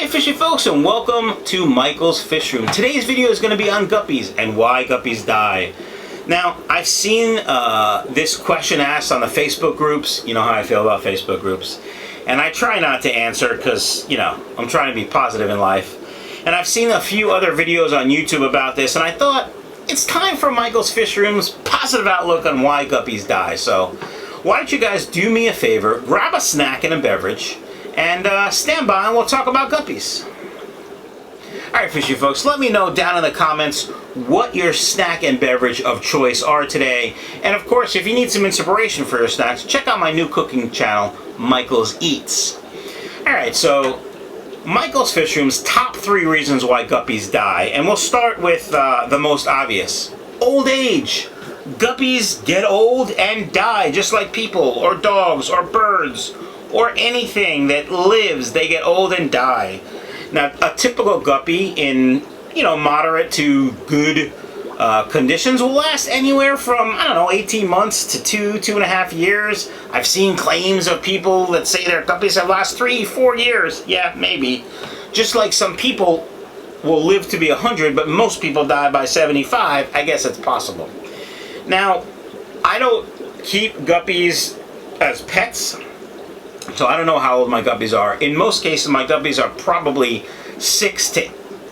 Hi fishy folks, and welcome to Michael's Fish Room. Today's video is going to be on guppies and why guppies die. Now, I've seen this question asked on the Facebook groups. You know how I feel about Facebook groups. And I try not to answer because, you know, I'm trying to be positive in life. And I've seen a few other videos on YouTube about this, and I thought it's time for Michael's Fish Room's positive outlook on why guppies die. So, why don't you guys do me a favor, grab a snack and a beverage, and stand by and we'll talk about guppies. Alright fishy folks, let me know down in the comments what your snack and beverage of choice are today. And of course, if you need some inspiration for your snacks, check out my new cooking channel, Michael's Eats. Alright, so Michael's Fish Room's top 3 reasons why guppies die. And we'll start with the most obvious. Old age. Guppies get old and die just like people or dogs or birds or anything that lives. They get old and die. Now, a typical guppy in, you know, moderate to good conditions will last anywhere from, I don't know, 18 months to 2.5 years. I've seen claims of people that say their guppies have last 3-4 years. Yeah, maybe. Just like some people will live to be 100, but most people die by 75. I guess it's possible. Now, I don't keep guppies as pets, so I don't know how old my guppies are. In most cases, my guppies are probably 6 to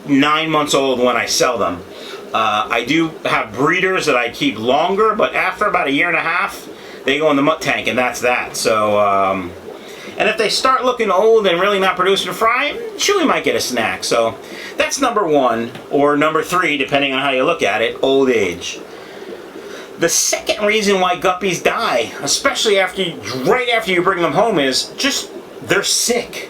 9 months old when I sell them. I do have breeders that I keep longer, but after about 1.5 years, they go in the mutt tank, and that's that. So, and if they start looking old and really not producing fry, sure, we might get a snack. So that's number 1, or number 3, depending on how you look at it, old age. The second reason why guppies die, especially right after you bring them home, is just they're sick.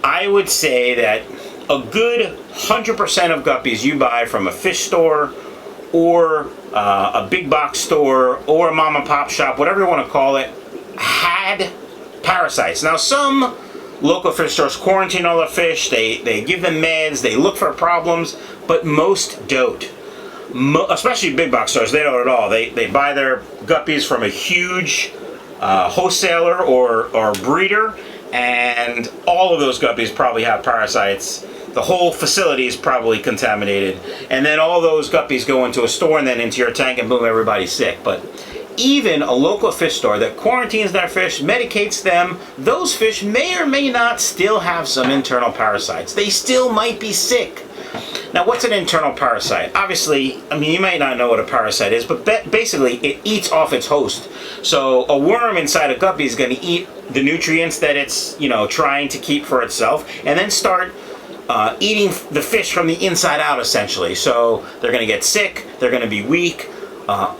I would say that a good 100% of guppies you buy from a fish store or a big box store or a mom and pop shop, whatever you want to call it, had parasites. Now, some local fish stores quarantine all the fish, they give them meds, they look for problems, but most don't. Especially big box stores, they don't at all. They buy their guppies from a huge wholesaler or breeder, and all of those guppies probably have parasites. The whole facility is probably contaminated, and then all those guppies go into a store and then into your tank, and boom, everybody's sick. But even a local fish store that quarantines their fish, medicates them, those fish may or may not still have some internal parasites. They still might be sick. Now, what's an internal parasite? Obviously, I mean, you might not know what a parasite is, but basically, it eats off its host. So, a worm inside a guppy is going to eat the nutrients that it's, you know, trying to keep for itself, and then start eating the fish from the inside out, essentially. So, they're going to get sick, they're going to be weak,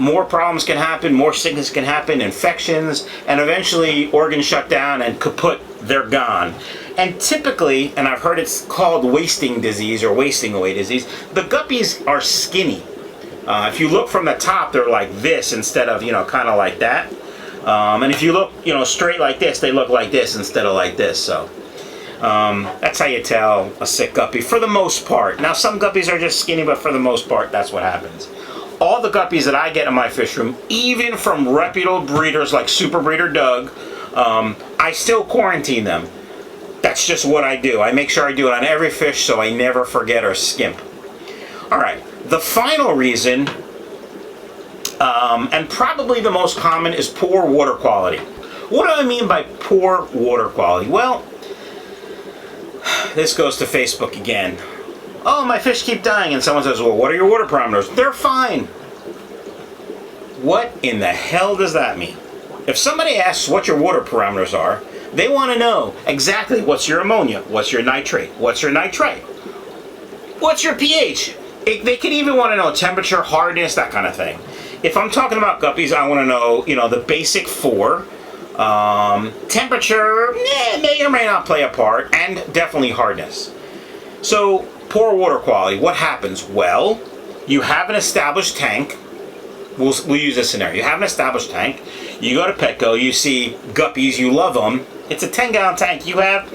more problems can happen, more sickness can happen, infections, and eventually organs shut down and kaput, they're gone. And typically, and I've heard it's called wasting disease or wasting away disease, the guppies are skinny. If you look from the top, they're like this instead of, you know, kind of like that. And if you look, you know, straight like this, they look like this instead of like this. So that's how you tell a sick guppy for the most part. Now, some guppies are just skinny, but for the most part, that's what happens. All the guppies that I get in my fish room, even from reputable breeders like Super Breeder Doug, I still quarantine them. That's just what I do. I make sure I do it on every fish so I never forget or skimp. Alright, the final reason, and probably the most common, is poor water quality. What do I mean by poor water quality? Well, this goes to Facebook again. Oh, my fish keep dying, and someone says, well, what are your water parameters? They're fine. What in the hell does that mean? If somebody asks what your water parameters are, they want to know exactly what's your ammonia, what's your nitrate, what's your nitrite, what's your pH. They could even want to know temperature, hardness, that kind of thing. If I'm talking about guppies, I want to know, you know, the basic 4. Temperature may or may not play a part, and definitely hardness. So, poor water quality, what happens? Well, you have an established tank. We'll use this scenario. You have an established tank. You go to Petco, you see guppies, you love them. It's a 10-gallon tank. You have,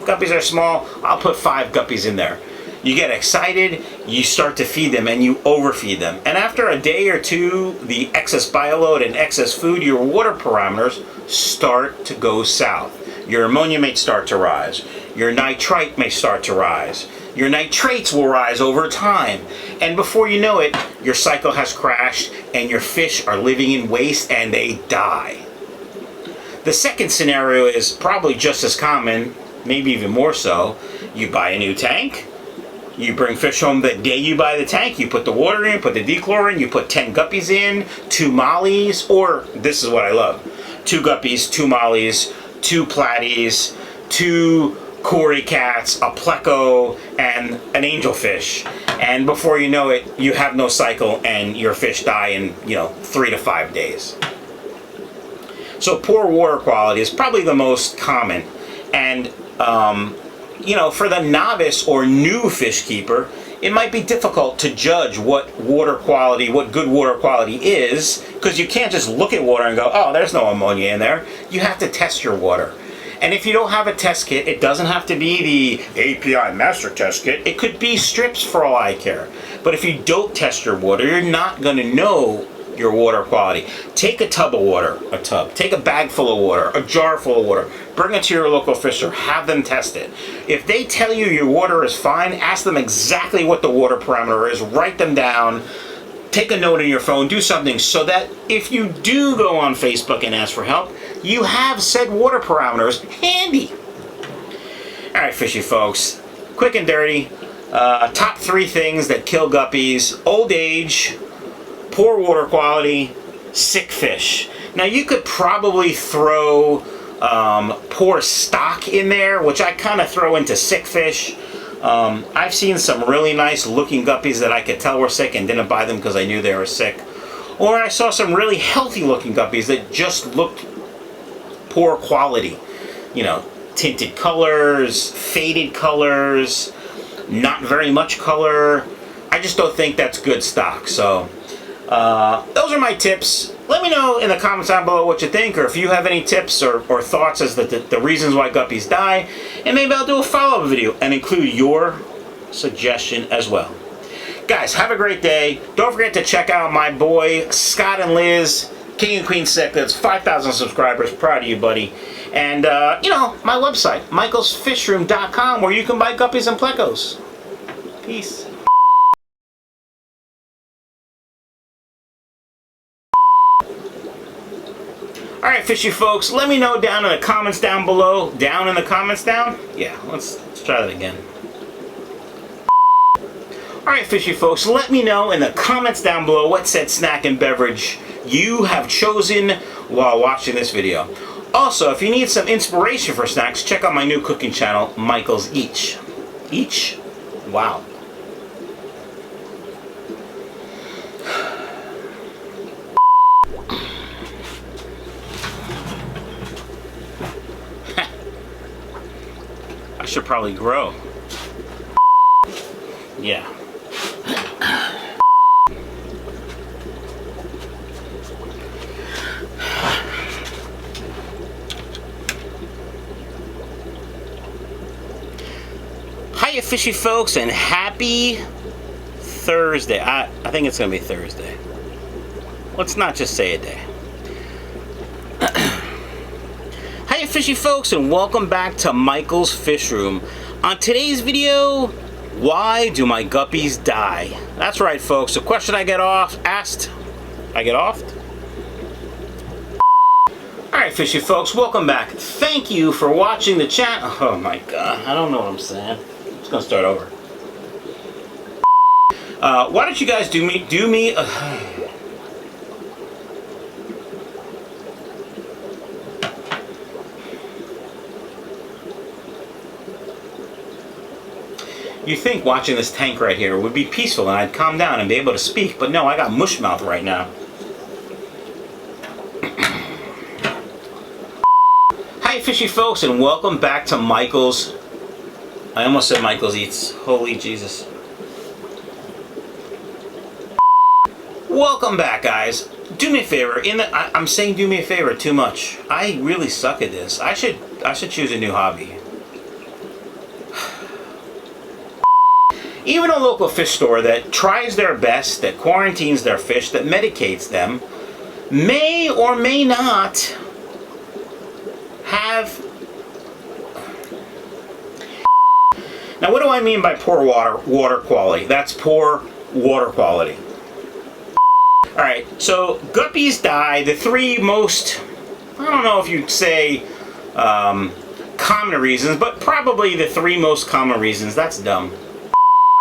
guppies are small. I'll put 5 guppies in there. You get excited, you start to feed them, and you overfeed them. And after a day or two, the excess bioload and excess food, your water parameters start to go south. Your ammonia may start to rise. Your nitrite may start to rise. Your nitrates will rise over time. And before you know it, your cycle has crashed and your fish are living in waste and they die. The second scenario is probably just as common, maybe even more so. You buy a new tank. You bring fish home the day you buy the tank. You put the water in, put the dechlor in, you put 10 guppies in, 2 mollies, or this is what I love. 2 guppies, 2 mollies, 2 platies, 2 cory cats, a pleco, and an angelfish. And before you know it, you have no cycle and your fish die in, 3 to 5 days. So poor water quality is probably the most common. And, for the novice or new fish keeper, it might be difficult to judge what good water quality is, because you can't just look at water and go, oh, there's no ammonia in there. You have to test your water. And if you don't have a test kit, it doesn't have to be the API Master Test Kit. It could be strips for all I care. But if you don't test your water, you're not going to know your water quality. Take a tub of water, take a bag full of water, a jar full of water, bring it to your local fish store, have them test it. If they tell you your water is fine, ask them exactly what the water parameter is, write them down, take a note in your phone, do something so that if you do go on Facebook and ask for help, you have said water parameters handy. Alright, fishy folks, quick and dirty, top 3 things that kill guppies: old age, poor water quality, sick fish. Now you could probably throw poor stock in there, which I kind of throw into sick fish. I've seen some really nice looking guppies that I could tell were sick and didn't buy them because I knew they were sick. Or I saw some really healthy looking guppies that just looked poor quality. Tinted colors, faded colors, not very much color. I just don't think that's good stock. So those are my tips. Let me know in the comments down below what you think, or if you have any tips or thoughts as the reasons why guppies die, and maybe I'll do a follow-up video and include your suggestion as well. Guys, have a great day. Don't forget to check out my boy Scott and Liz, King and Queen Cichlids, 5,000 subscribers. Proud of you, buddy. And, my website, michaelsfishroom.com, where you can buy guppies and plecos. Peace. Alright, fishy folks, let me know down in the comments down below. Down in the comments down? Yeah, let's try that again. Alright, fishy folks, let me know in the comments down below what said snack and beverage you have chosen while watching this video. Also, if you need some inspiration for snacks, check out my new cooking channel, Michael's Each. Each? Wow. I should probably grow. Yeah. Hiya, fishy folks, and happy Thursday. I think it's going to be Thursday. Let's not just say a day. Hiya, fishy folks, and welcome back to Michael's Fish Room. On today's video, why do my guppies die? That's right, folks. The question I get asked. Alright, fishy folks, welcome back. Thank you for watching the channel. Oh my god, I don't know what I'm saying. I'm just gonna start over. Why don't you guys do me You think watching this tank right here would be peaceful and I'd calm down and be able to speak, but no, I got mush mouth right now. Hi, fishy folks, and welcome back to Michael's. I almost said Michael's Eats. Holy Jesus. Welcome back, guys. Do me a favor. I'm saying do me a favor too much. I really suck at this. I should choose a new hobby. Even a local fish store that tries their best, that quarantines their fish, that medicates them, may or may not have Now, what do I mean by poor water quality? That's poor water quality. Alright, so guppies die. The three most, I don't know if you'd say common reasons, but probably the three most common reasons. That's dumb.